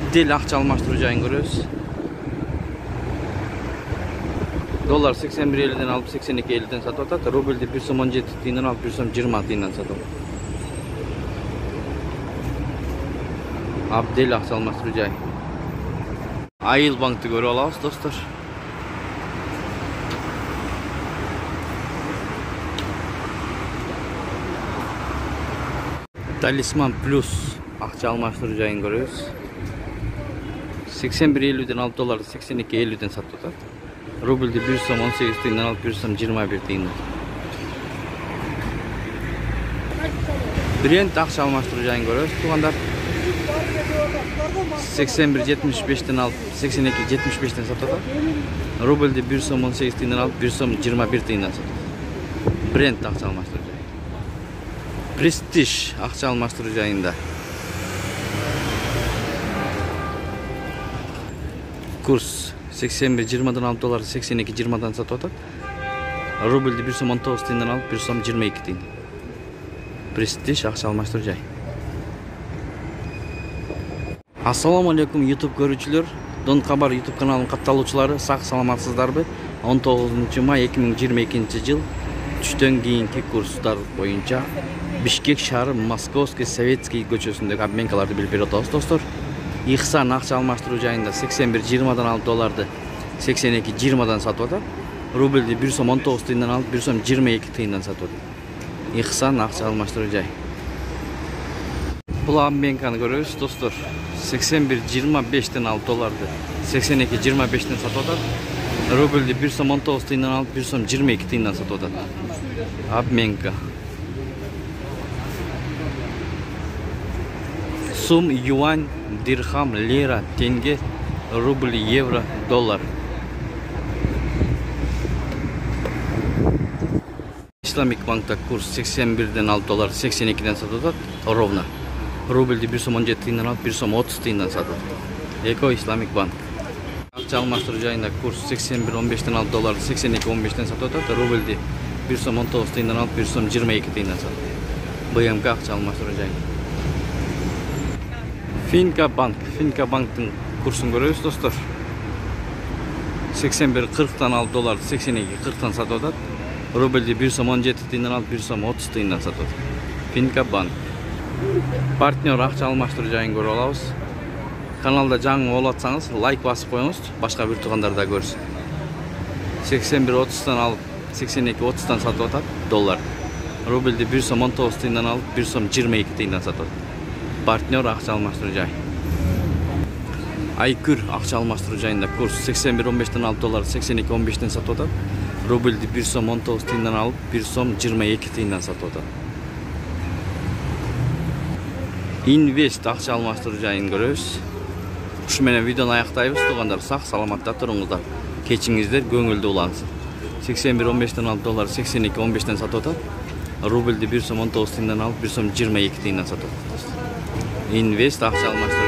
Abdel akça almashtırуу жайын көрөбүз. Dollar 81.50'den alıp 82.50'den satып атат. Рубльди 1 сом 17 тиындан алып 1 сом 20 тиындан сатып атат. Abdel акча алмаштыруу жай. Айыл банкты көрүп алабыз, достор. Talisman Plus akça almaштыруу жайын көрөбүз. 81.50'den alıp doları 82.50'den satып атат. Рубльди 1 сом 18 тиындан алып 1 сом 21 тиындан. Brent акча алмаштыруу жайын көрөбүз, туугандар. 81.75'den alıp 82.75'den satып атат. Рубльди 1 сом 18 тиындан алып 1 сом 21 тиындан сатып атат. Brent акча алмаштыруу жайы. Prestige акча алмаштыруу жайында. Kurs 81.20'dan alıp doları 82.20'dan satып атат. Рубльди 1 сом 19 тиындан алып 1 сом 22 тиын. Prestige акча алмаштыруу жай. Ассаламу алейкум YouTube көрүүчүлөр. Дон Кабар YouTube каналынын катталуучулары, сак саламатсыздарбы? 19 май 2022 жыл түштөн кийинки курстар боюнча Бишкек шаары Московский Советский көчөсүндөгү обменкаларды билип берип атабыз, достор. Ихсан акча алмаштыруу жайында 81.20'dan алып долларды 82.20'dan сатып атат. Рубльди 1 сом 19 тиындан алып 1 сом 22 тиындан сатып атат. Ихсан акча алмаштыруу жай. Бул обменканы көрөбүз, достор. 81.25'den алып долларды 82.25'den сатып атат. Рубльди 1 сом 19 тиындан алып 1 сом 22 тиындан сатып атат. Обменка. Сум, юань, дирхам, лира, тенге, рубль, евро, доллар. Исламик банкта курс 81'den алып доллар 82'den сатып атат, ровно. Рубльди 1 сом 17 тиындан алып 1 сом 30 тиындан сатып атат. Эко Исламик банк. Акча алмаштыруу жайында курс 81.15'den алып доллар 82.15'den сатып атат. Рубльди 1 сом 19 тиындан алып 1 сом 22 тиындан сатып атат. БМК акча алмаштыруу жайы. Finka банктын курсун көрөбүз, достор. 81.40'dan алып доллар 82.40'dan сатып атат. Рубльди 1 сом 17 тиындан алып 1 сом 30 тиындан сатып атат. Finka банк. Партнер акча алмаштыруу жайын көрүп алабыз. Каналда жаңы болуп атсаңыз, лайк басып коюңуз, башка бир туугандар да көрсүн. 81.30'dan алып 82.30'dan сатып атат доллар. Рубльди 1 сом 19 тиындан алып 1 сом 22 тиындан сатып атат. Партнер акча алмаштыруу жай. Айкүр акча алмаштыруу жайында курс 81.15'den алып доллар 82.15'den сатып атат. Рубльди 1 сом 19 тиындан алып 1 сом 22 тиындан сатып атат. Инвест акча алмаштыруу жайын көрөбүз. Ушу менен видеону аяктайбыз, туугандар. Сак саламатта туруңуздар. Кечиңиздер көңүлдүү улансын. 81.15'den алып доллар 82.15'den сатып атат. Рубльди 1 сом 19 тиындан алып 1 сом 22 тиындан сатып атат. Инвест акча алмаштыруу